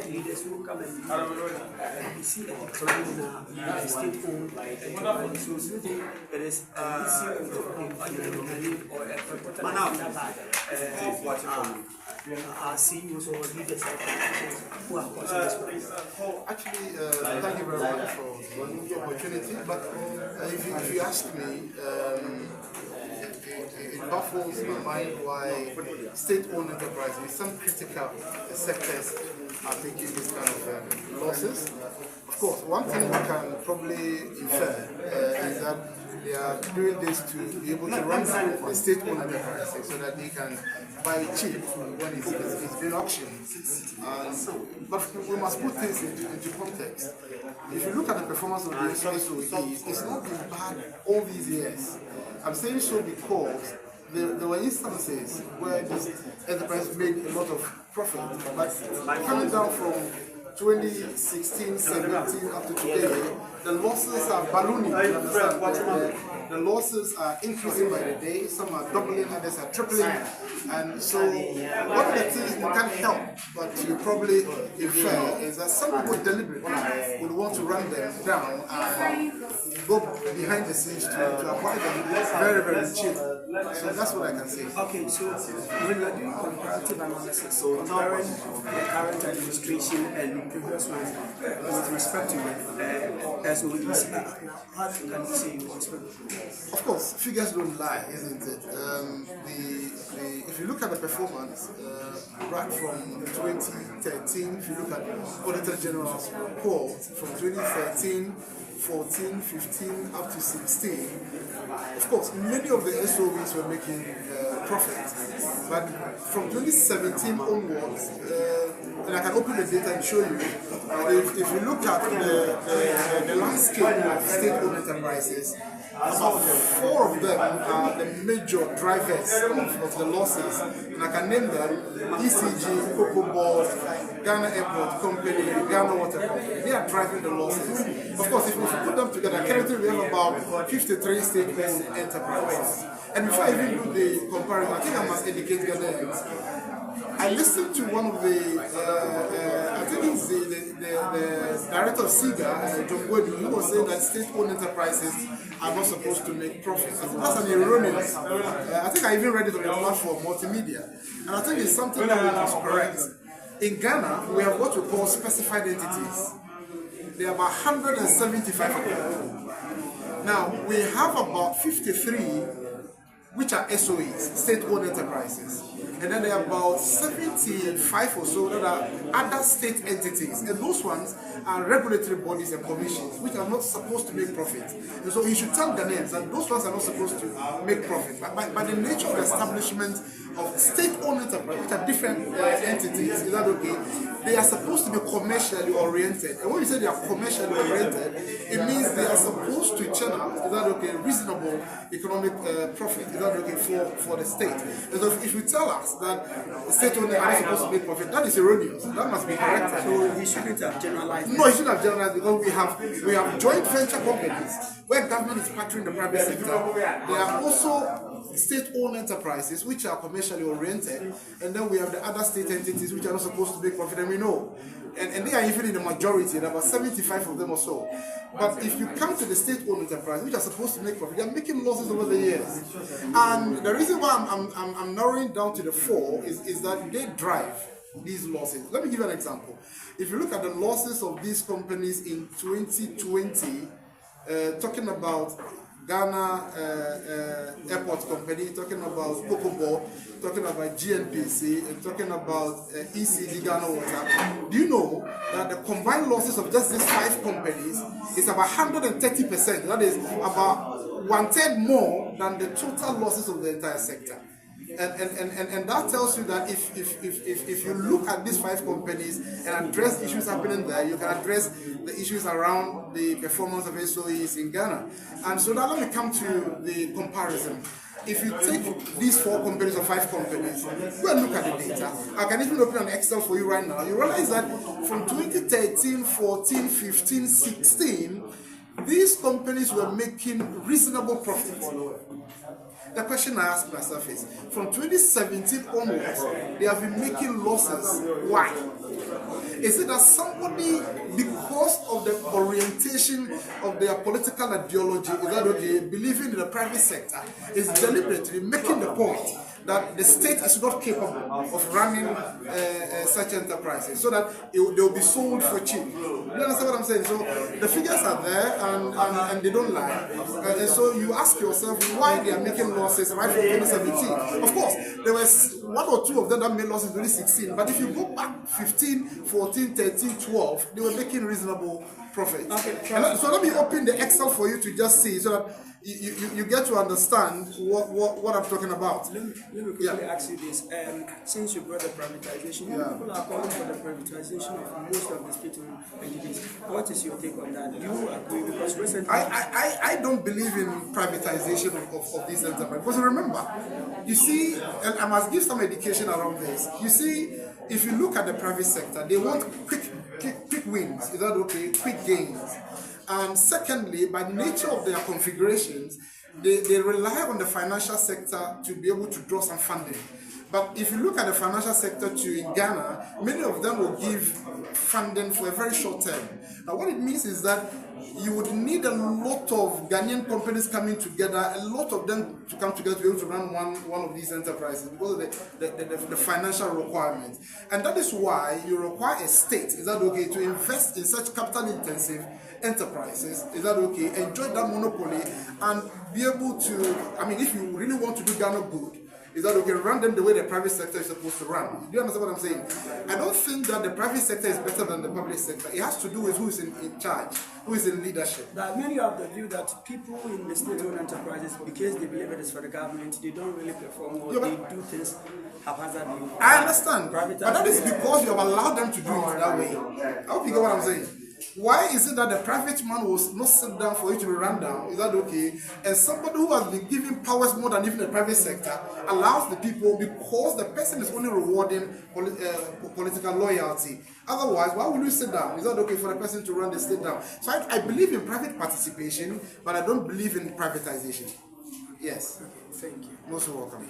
leaders who come and see a decline in state-owned enterprises. It is or our CEOs or leaders who are watching this one. Actually, thank you very much for the opportunity. But if you ask me, it baffles my mind why state-owned enterprises, some critical sectors are taking this kind of losses. Of course, one thing we can probably infer is that they are doing this to be able to run the state-owned enterprises so that they can buy cheap when it's been auctioned. But we must put this into context. If you look at the performance of the SOEs, it's not been bad all these years. I'm saying so because there were instances where this enterprise made a lot of profit, but coming down from 2016, 17 up to today, the losses are ballooning. You understand? The losses are increasing by the day. Some are doubling, others are tripling. And so, one of the things you can't help but to probably infer is that some people deliberately would want to run them down and go behind the scenes to acquire them very, very cheap. So that's what I can say. Okay, so when you are doing comparative analysis, comparing the current administration and previous ones with respect to SOEs, how can you say with respect to? Of course, figures don't lie, isn't it? If you look at the performance right from 2013, if you look at Auditor General's report from 2013, 14, 15 up to 16, of course, many of the SOEs were making profit. But from 2017 onwards, and I can open the data and show you, if you look at the landscape of state-owned enterprises, about 4 of them are the major drivers of the losses. And I can name them: ECG, COCOBOD, Ghana Airport Company, Ghana Water Company. They are driving the losses. Of course, if we put them together, currently we have about 53 state-owned enterprises. And before I even do the comparison, I think I must educate Ghanaians. I listened to one of the, I think it's the director of SIGA, John Gwedi, who was saying that state-owned enterprises are not supposed to make profits. I think that's an erroneous. I think I even read it on the platform Multimedia. And I think it's something that we must correct. In Ghana, we have what we call specified entities. There are about 175 of them. Now, we have about 53 which are SOEs, state-owned enterprises. And then there are about 75 or so that are other state entities. And those ones are regulatory bodies and commissions, which are not supposed to make profit. And so you should tell the names that those ones are not supposed to make profit. But by the nature of the establishment of state-owned enterprises, which are different entities, is that okay? They are supposed to be commercially oriented. And when you say they are commercially oriented, it means they are supposed to churn out, is that okay, reasonable economic profit, is that okay, for the state. And so if you tell us that state-owned are not supposed to make profit, that is erroneous. That must be corrected. So we shouldn't have generalized. No, you shouldn't have generalized, because we have joint venture companies where government is partnering the private sector. There are also state-owned enterprises which are commercially oriented, and then we have the other state entities which are not supposed to make profit, and we know. And they are even in the majority, about 75 of them or so. But if you come to the state-owned enterprise, which are supposed to make profit, they are making losses over the years. And the reason why I'm narrowing down to the 4 is that they drive these losses. Let me give you an example. If you look at the losses of these companies in 2020, talking about Ghana Airport Company, talking about COCOBOD, talking about GNPC, and talking about ECD Ghana Water, do you know that the combined losses of just these 5 companies is about 130%? That is about 1/3 more than the total losses of the entire sector. And that tells you that if you look at these 5 companies and address issues happening there, you can address the issues around the performance of SOEs in Ghana. And so now let me come to the comparison. if you take these 4 companies or 5 companies, go and look at the data. I can even open an Excel for you right now. You realize that from 2013, 14, 15, 16, these companies were making reasonable profits. The question I ask myself is, from 2017 onwards, they have been making losses. Why? Is it that somebody, because of the orientation of their political ideology, is that okay, believing in the private sector, is deliberately making the point that the state is not capable of running such enterprises, so that they'll be sold for cheap? You understand what I'm saying? So the figures are there, and they don't lie. And so you ask yourself why they are making losses right from 2017. Of course, there was 1 or 2 of them that made losses in 2016, but if you go back 15, 14, 13, 12, they were making reasonable profits. Okay, so let me open the Excel for you to just see, so that you get to understand what I'm talking about. Let me quickly ask you this. Since you brought the privatization, people are calling for the privatization of most of the state-owned entities. What is your take on that? Do you agree? Because recently, I don't believe in privatization of these enterprises. Because remember, you see, and I must give some education around this. You see, if you look at the private sector, they want quick wins. Is that okay? Quick gains. And secondly, by the nature of their configurations, they rely on the financial sector to be able to draw some funding. But if you look at the financial sector in Ghana, many of them will give funding for a very short term. Now, what it means is that you would need a lot of Ghanaian companies coming together, a lot of them to come together to be able to run one of these enterprises because of the financial requirements. And that is why you require a state, is that okay, to invest in such capital-intensive enterprises, is that okay, enjoy that monopoly and be able to, I mean, if you really want to do Ghana good, is that okay, run them the way the private sector is supposed to run. Do you understand what I'm saying? I don't think that the private sector is better than the public sector. It has to do with who is in charge, who is in leadership. That many of the view that people in the state-owned enterprises, because they believe it is for the government, they don't really perform or they do things haphazardly. I understand, but that is because you have allowed them to do it that way. I hope you get what I'm saying. Why is it that the private man will not sit down for you to be run down? Is that okay? And somebody who has been given powers more than even the private sector allows the people, because the person is only rewarding political loyalty. Otherwise, why would you sit down? Is that okay for the person to run the state down? So I believe in private participation, but I don't believe in privatization. Yes. Okay, thank you. Most welcome.